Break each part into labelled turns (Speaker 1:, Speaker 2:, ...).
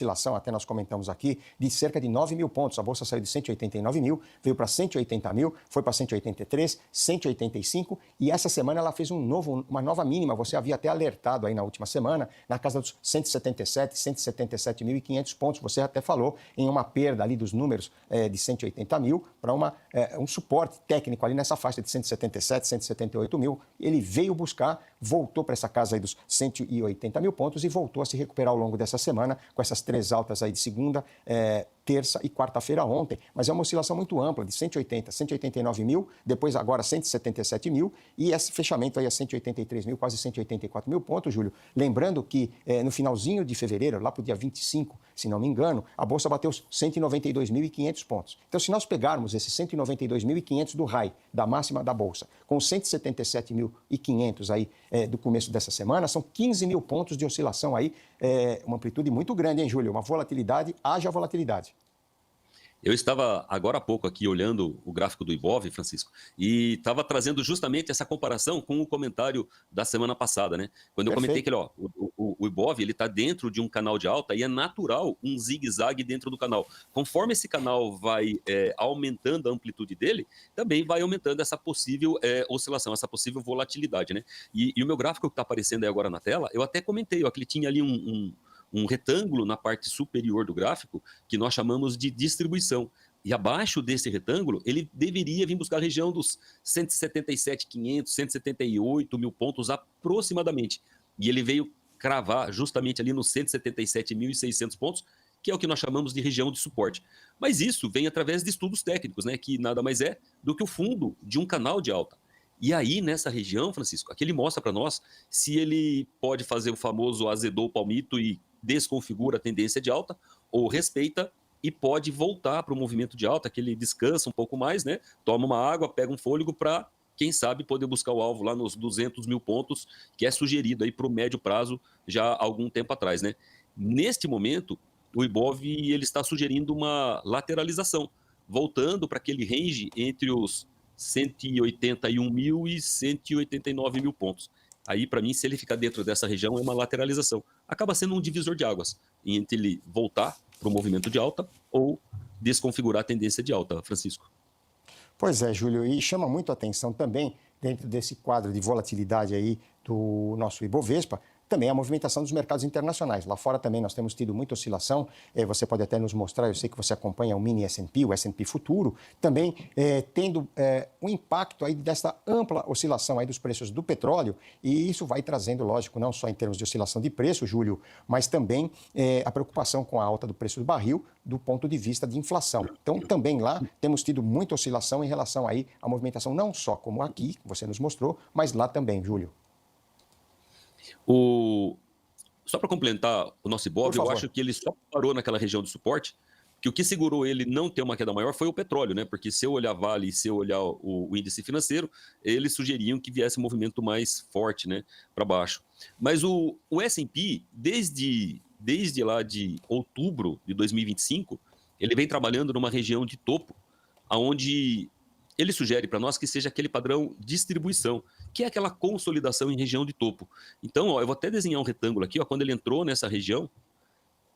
Speaker 1: oscilação, até nós comentamos aqui, de cerca de 9 mil pontos. A Bolsa saiu de 189 mil, veio para 180 mil, foi para 183, 185 e essa semana ela fez uma nova mínima. Você havia até alertado aí na última semana, na casa dos 177, 177.500 pontos. Você até falou em uma perda ali dos números de 180 mil para um suporte técnico ali nessa faixa de 177, 178 mil. Ele veio buscar, voltou para essa casa aí dos 180 mil pontos e voltou a se recuperar ao longo dessa semana com essas três altas aí de segunda, terça e quarta-feira ontem, mas é uma oscilação muito ampla, de 180, 189 mil, depois agora 177 mil e esse fechamento aí a 183 mil, quase 184 mil pontos, Júlio. Lembrando que no finalzinho de fevereiro, lá para o dia 25, se não me engano, a Bolsa bateu os 192.500 pontos. Então, se nós pegarmos esses 192.500 do high, da máxima da Bolsa, com os 177.500 aí do começo dessa semana, são 15 mil pontos de oscilação aí, uma amplitude muito grande, hein, Júlio? Uma volatilidade, haja volatilidade.
Speaker 2: Eu estava agora há pouco aqui olhando o gráfico do Ibov, Francisco, e estava trazendo justamente essa comparação com o comentário da semana passada, né? Quando eu comentei que o Ibov ele está dentro de um canal de alta e é natural um zigue-zague dentro do canal. Conforme esse canal vai aumentando a amplitude dele, também vai aumentando essa possível oscilação, essa possível volatilidade, né? E o meu gráfico que está aparecendo aí agora na tela, eu até comentei, ó, que ele tinha ali um retângulo na parte superior do gráfico que nós chamamos de distribuição. E abaixo desse retângulo, ele deveria vir buscar a região dos 177.500, 178 mil pontos aproximadamente. E ele veio cravar justamente ali nos 177.600 pontos, que é o que nós chamamos de região de suporte. Mas isso vem através de estudos técnicos, né, que nada mais é do que o fundo de um canal de alta. E aí, nessa região, Francisco, aqui ele mostra para nós se ele pode fazer o famoso azedou o palmito e desconfigura a tendência de alta, ou respeita e pode voltar para o movimento de alta, que ele descansa um pouco mais, né? Toma uma água, pega um fôlego para, quem sabe, poder buscar o alvo lá nos 200 mil pontos, que é sugerido aí para o médio prazo já há algum tempo atrás, né? Neste momento, o Ibov ele está sugerindo uma lateralização, voltando para aquele range entre os 181 mil e 189 mil pontos. Aí, para mim, se ele ficar dentro dessa região, é uma lateralização. Acaba sendo um divisor de águas entre ele voltar para o movimento de alta ou desconfigurar a tendência de alta, Francisco.
Speaker 1: Pois é, Júlio, e chama muito a atenção também, dentro desse quadro de volatilidade aí do nosso Ibovespa, também a movimentação dos mercados internacionais. Lá fora também nós temos tido muita oscilação, você pode até nos mostrar, eu sei que você acompanha o mini S&P, o S&P futuro, também tendo um impacto aí dessa ampla oscilação aí dos preços do petróleo, e isso vai trazendo, lógico, não só em termos de oscilação de preço, Júlio, mas também a preocupação com a alta do preço do barril do ponto de vista de inflação. Então, também lá temos tido muita oscilação em relação aí à movimentação, não só como aqui, você nos mostrou, mas lá também, Júlio.
Speaker 2: Só para complementar o nosso Ibov, eu acho que ele só parou naquela região de suporte, que o que segurou ele não ter uma queda maior foi o petróleo, né? Porque se eu olhar Vale e se eu olhar o índice financeiro, eles sugeriam que viesse um movimento mais forte, né, para baixo. Mas o S&P, desde lá de outubro de 2025, ele vem trabalhando numa região de topo, onde ele sugere para nós que seja aquele padrão distribuição, que é aquela consolidação em região de topo. Então, ó, eu vou até desenhar um retângulo aqui, ó, quando ele entrou nessa região,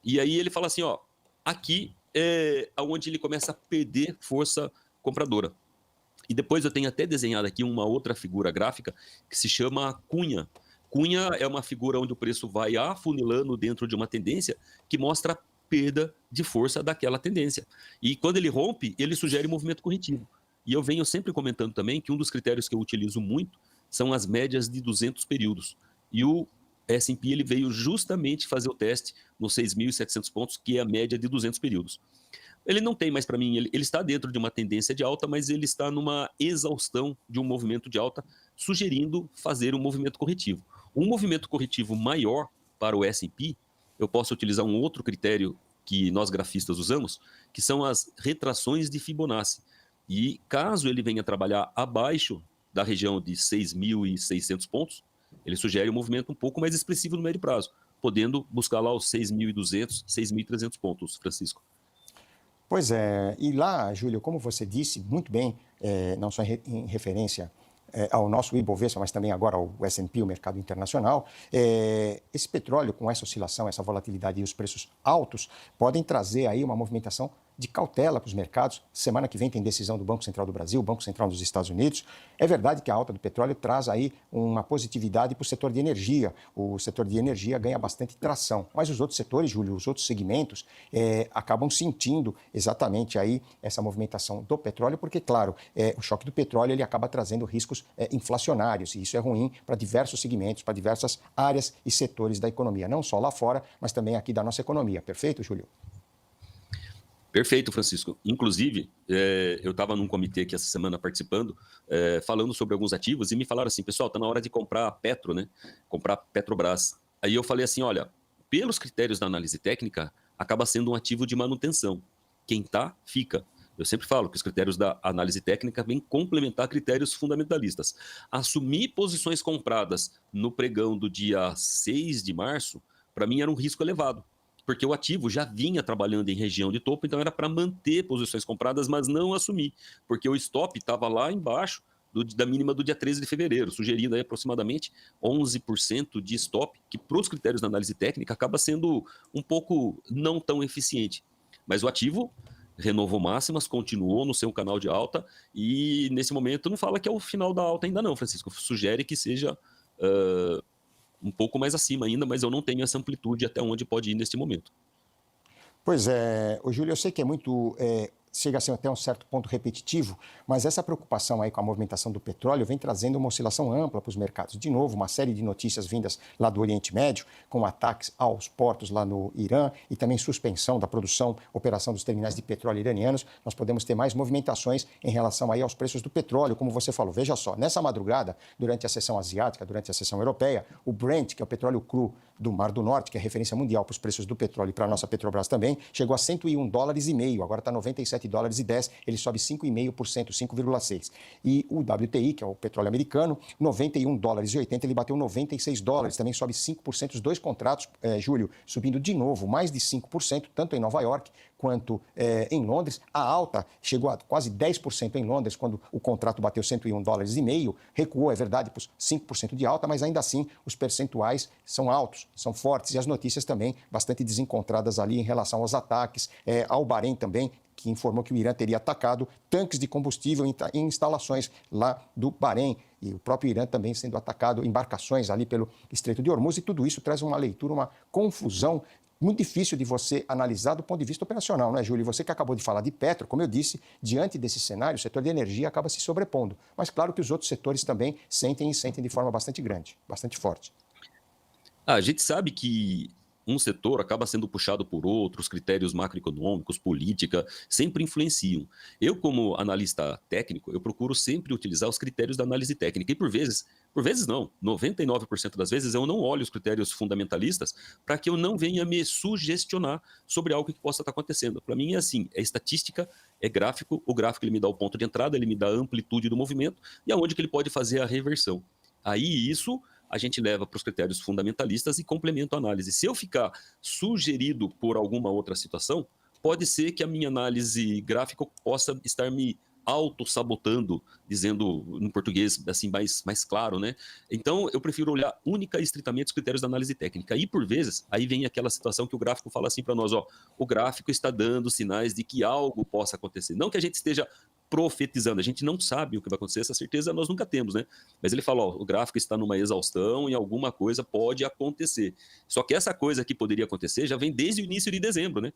Speaker 2: e aí ele fala assim, ó, aqui é onde ele começa a perder força compradora. E depois eu tenho até desenhado aqui uma outra figura gráfica que se chama cunha. Cunha é uma figura onde o preço vai afunilando dentro de uma tendência que mostra a perda de força daquela tendência. E quando ele rompe, ele sugere movimento corretivo. E eu venho sempre comentando também que um dos critérios que eu utilizo muito são as médias de 200 períodos. E o S&P ele veio justamente fazer o teste nos 6.700 pontos, que é a média de 200 períodos. Ele não tem mais para mim, ele está dentro de uma tendência de alta, mas ele está numa exaustão de um movimento de alta, sugerindo fazer um movimento corretivo. Um movimento corretivo maior para o S&P, eu posso utilizar um outro critério que nós grafistas usamos, que são as retrações de Fibonacci. E caso ele venha trabalhar abaixo da região de 6.600 pontos, ele sugere um movimento um pouco mais expressivo no médio prazo, podendo buscar lá os 6.200, 6.300 pontos, Francisco.
Speaker 1: Pois é, e lá, Júlio, como você disse muito bem, não só em referência ao nosso Ibovespa, mas também agora ao S&P, o mercado internacional, esse petróleo com essa oscilação, essa volatilidade e os preços altos podem trazer aí uma movimentação de cautela para os mercados. Semana que vem tem decisão do Banco Central do Brasil, Banco Central dos Estados Unidos. É verdade que a alta do petróleo traz aí uma positividade para o setor de energia. O setor de energia ganha bastante tração, mas os outros setores, Júlio, os outros segmentos acabam sentindo exatamente aí essa movimentação do petróleo, porque, claro, o choque do petróleo ele acaba trazendo riscos inflacionários, e isso é ruim para diversos segmentos, para diversas áreas e setores da economia, não só lá fora, mas também aqui da nossa economia. Perfeito, Júlio?
Speaker 2: Perfeito, Francisco. Inclusive, eu estava num comitê aqui essa semana participando, falando sobre alguns ativos, e me falaram assim, pessoal, está na hora de comprar Petro, né? Comprar Petrobras. Aí eu falei assim, olha, pelos critérios da análise técnica, acaba sendo um ativo de manutenção. Quem está, fica. Eu sempre falo que os critérios da análise técnica vêm complementar critérios fundamentalistas. Assumir posições compradas no pregão do dia 6 de março, para mim era um risco elevado, porque o ativo já vinha trabalhando em região de topo, então era para manter posições compradas, mas não assumir, porque o stop estava lá embaixo da mínima do dia 13 de fevereiro, sugerindo aí aproximadamente 11% de stop, que para os critérios da análise técnica acaba sendo um pouco não tão eficiente. Mas o ativo renovou máximas, continuou no seu canal de alta e nesse momento não fala que é o final da alta ainda não, Francisco, sugere que seja um pouco mais acima ainda, mas eu não tenho essa amplitude até onde pode ir neste momento.
Speaker 1: Pois é, Júlio, eu sei que é muito, chega a ser até um certo ponto repetitivo, mas essa preocupação aí com a movimentação do petróleo vem trazendo uma oscilação ampla para os mercados. De novo, uma série de notícias vindas lá do Oriente Médio, com ataques aos portos lá no Irã e também suspensão da produção, operação dos terminais de petróleo iranianos. Nós podemos ter mais movimentações em relação aí aos preços do petróleo, como você falou. Veja só, nessa madrugada, durante a sessão asiática, durante a sessão europeia, o Brent, que é o petróleo cru do Mar do Norte, que é referência mundial para os preços do petróleo e para a nossa Petrobras também, chegou a $101,5, agora está $97,10, ele sobe 5,5%, 5,6%. E o WTI, que é o petróleo americano, $91,80, ele bateu $96, também sobe 5%, os dois contratos, Júlio, subindo de novo, mais de 5%, tanto em Nova York quanto em Londres. A alta chegou a quase 10% em Londres, quando o contrato bateu $101,5, recuou, é verdade, para os 5% de alta, mas ainda assim os percentuais são altos, são fortes, e as notícias também bastante desencontradas ali em relação aos ataques, ao Bahrein também, que informou que o Irã teria atacado tanques de combustível em instalações lá do Bahrein, e o próprio Irã também sendo atacado, embarcações ali pelo Estreito de Hormuz, e tudo isso traz uma leitura, uma confusão muito difícil de você analisar do ponto de vista operacional, né, Júlio? Você que acabou de falar de Petro, como eu disse, diante desse cenário, o setor de energia acaba se sobrepondo. Mas claro que os outros setores também sentem de forma bastante grande, bastante forte.
Speaker 2: A gente sabe que um setor acaba sendo puxado por outros, critérios macroeconômicos, política, sempre influenciam. Eu, como analista técnico, eu procuro sempre utilizar os critérios da análise técnica. E por vezes não, 99% das vezes eu não olho os critérios fundamentalistas para que eu não venha me sugestionar sobre algo que possa estar acontecendo. Para mim é assim, é estatística, é gráfico, o gráfico ele me dá o ponto de entrada, ele me dá a amplitude do movimento e aonde que ele pode fazer a reversão. Aí isso a gente leva para os critérios fundamentalistas e complementa a análise. Se eu ficar sugerido por alguma outra situação, pode ser que a minha análise gráfica possa estar me auto-sabotando, dizendo em português assim mais claro, né? Então, eu prefiro olhar única e estritamente os critérios da análise técnica. E, por vezes, aí vem aquela situação que o gráfico fala assim para nós, ó, o gráfico está dando sinais de que algo possa acontecer. Não que a gente esteja profetizando, a gente não sabe o que vai acontecer, essa certeza nós nunca temos, né? Mas ele fala, ó, o gráfico está numa exaustão e alguma coisa pode acontecer. Só que essa coisa que poderia acontecer já vem desde o início de dezembro, né?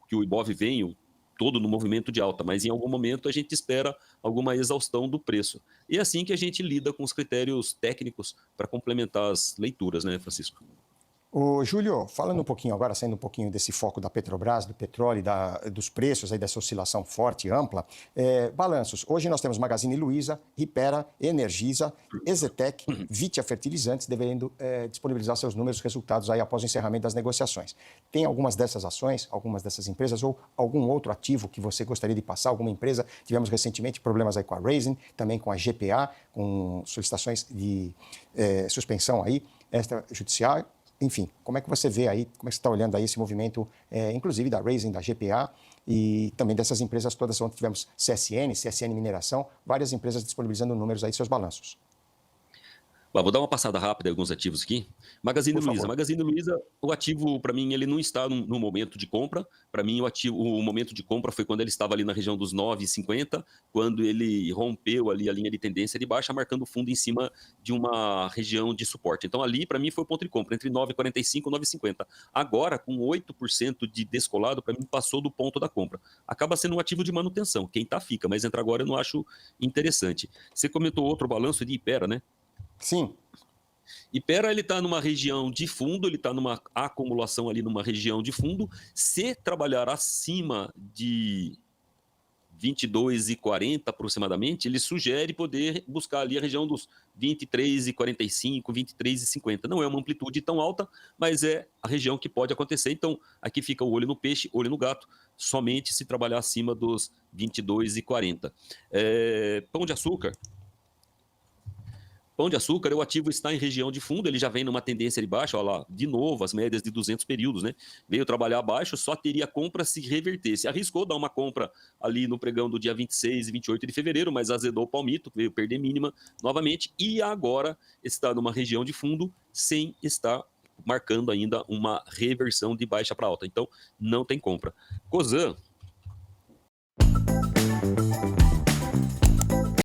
Speaker 2: Que o Ibov vem todo no movimento de alta, mas em algum momento a gente espera alguma exaustão do preço. E é assim que a gente lida com os critérios técnicos para complementar as leituras, né, Francisco?
Speaker 1: Ô, Júlio, falando um pouquinho agora, saindo um pouquinho desse foco da Petrobras, do petróleo, dos preços, aí dessa oscilação forte e ampla, balanços. Hoje nós temos Magazine Luiza, Hypera, Energisa, Exetec, Vitia Fertilizantes, devendo disponibilizar seus números, resultados aí após o encerramento das negociações. Tem algumas dessas ações, algumas dessas empresas ou algum outro ativo que você gostaria de passar, alguma empresa? Tivemos recentemente problemas aí com a Raisin, também com a GPA, com solicitações de suspensão aí extrajudicial. enfim, como é que você vê aí, como é que você está olhando aí esse movimento, inclusive da Raízen, da GPA e também dessas empresas todas, onde tivemos CSN Mineração, várias empresas disponibilizando números aí, seus balanços.
Speaker 2: Vou dar uma passada rápida em alguns ativos aqui. Magazine
Speaker 1: Por
Speaker 2: Luiza.
Speaker 1: favor.
Speaker 2: Magazine Luiza, o ativo, para mim, ele não está no momento de compra. Para mim, o momento de compra foi quando ele estava ali na região dos 9,50, quando ele rompeu ali a linha de tendência de baixa, marcando fundo em cima de uma região de suporte. Então, ali, para mim, foi o ponto de compra, entre 9,45 e 9,50. Agora, com 8% de descolado, para mim, passou do ponto da compra. Acaba sendo um ativo de manutenção. Quem tá, fica. Mas entrar agora eu não acho interessante. Você comentou outro balanço de Ipera, né?
Speaker 1: Sim.
Speaker 2: Ipera, ele está numa região de fundo, ele está numa acumulação ali numa região de fundo. Se trabalhar acima de 22,40 aproximadamente, ele sugere poder buscar ali a região dos 23,45, 23,50. Não é uma amplitude tão alta, mas é a região que pode acontecer. Então, aqui fica o olho no peixe, olho no gato, somente se trabalhar acima dos 22,40. Pão de Açúcar. Pão de Açúcar, o ativo está em região de fundo, ele já vem numa tendência de baixa, olha lá, de novo, as médias de 200 períodos, né? Veio trabalhar abaixo, só teria compra se revertesse. Arriscou dar uma compra ali no pregão do dia 26 e 28 de fevereiro, mas azedou o palmito, veio perder mínima novamente, e agora está numa região de fundo sem estar marcando ainda uma reversão de baixa para alta. Então, não tem compra. Cosan.